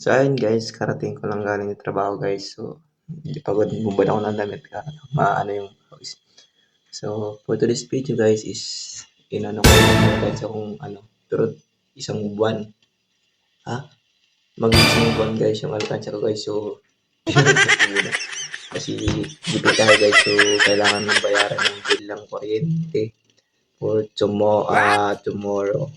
So ayun guys, karating ko lang galing sa trabaho guys. So, pagod bumaba ako ng damit ka maano yung pawis. So, for today's video guys is inano ko yung alkansya kung pero isang buwan. Ha? Mag-isang buwan guys yung alkansya ko guys. So, muna. Kasi dito tayo guys. So, kailangan ng bayaran ng bill ng kuryente for tomorrow. Tomorrow.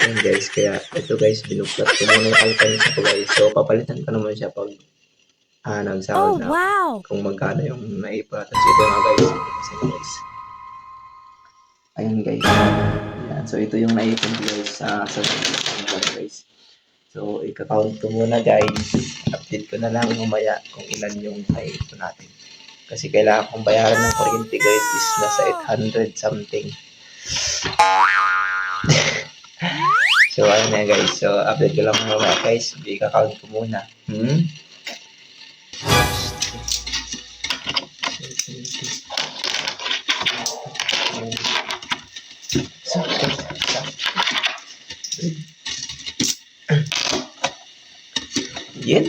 Ayan guys, kaya ito guys, binuklat ko muna yung alkansya ko guys. So, papalitan ko naman siya pag nagsahod na ako. wow! Kung magkano yung naipa. Tapos ito nga guys, kasi guys. Ayan guys. Ayan, so ito yung naipon ko guys sa buwan guys. So, ika-count ko muna guys. Update ko na lang mamaya kung ilan yung naipon natin. Kasi kailangan kong bayaran ng kuryente guys is nasa 800 something. So, ayun na guys. So, update ko lang muna guys. Ika-count ko muna. Yan.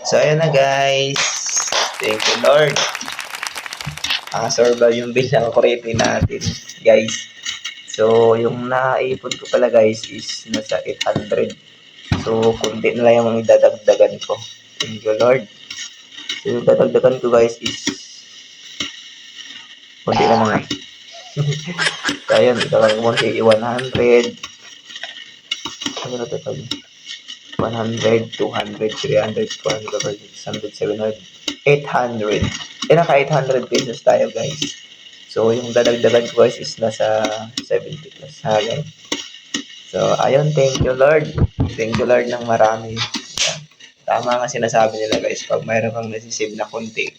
So, ayan na guys. Thank you Lord. Survive yung bill ng kuryente natin guys. So, yung naipon ko pala guys is nasa 800. So, kunti na lang yung idadagdagan ko. Thank you Lord. So, yung dadagdagan ko guys is kunti na lang. So, ayun, idagdagan ko kunti 100. Ano na total? 100, 200, 300, 400, 600, 700, 800. Naka-800 pesos tayo guys. So, yung dadagdagan ko guys is nasa 70 plus. Guys. So, ayun, thank you Lord. Thank you Lord ng marami. Ayan. Tama nga sinasabi nila guys, pag mayroon kang nasisave na konti,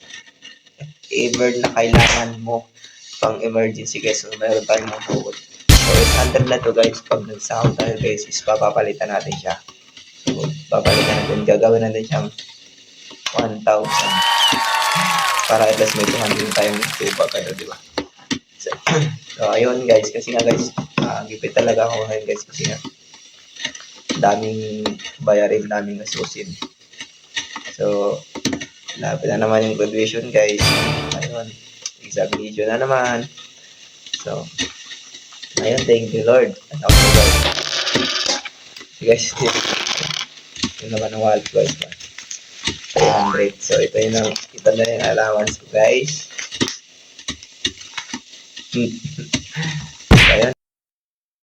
ever na kailangan mo pang emergency guys, so mayroon tayong matugot. So, 800 na to guys, pag nagsahod tayo guys, is papapalitan natin siya. So, papalitan natin, gagawin natin siyang 1,000 para at least may 200 tayong tuba kayo, di ba? So, ayun guys, kasi nga guys, gipit talaga ako ngayon guys, kasi nga daming bayarin, daming asusin. So, lapit na naman yung graduation guys. Ayun, examination na naman. So, ayun, thank you Lord. Ano ko guys? So guys, yun naman ang wallet guys. 300. So, ito na yung allowance ko guys.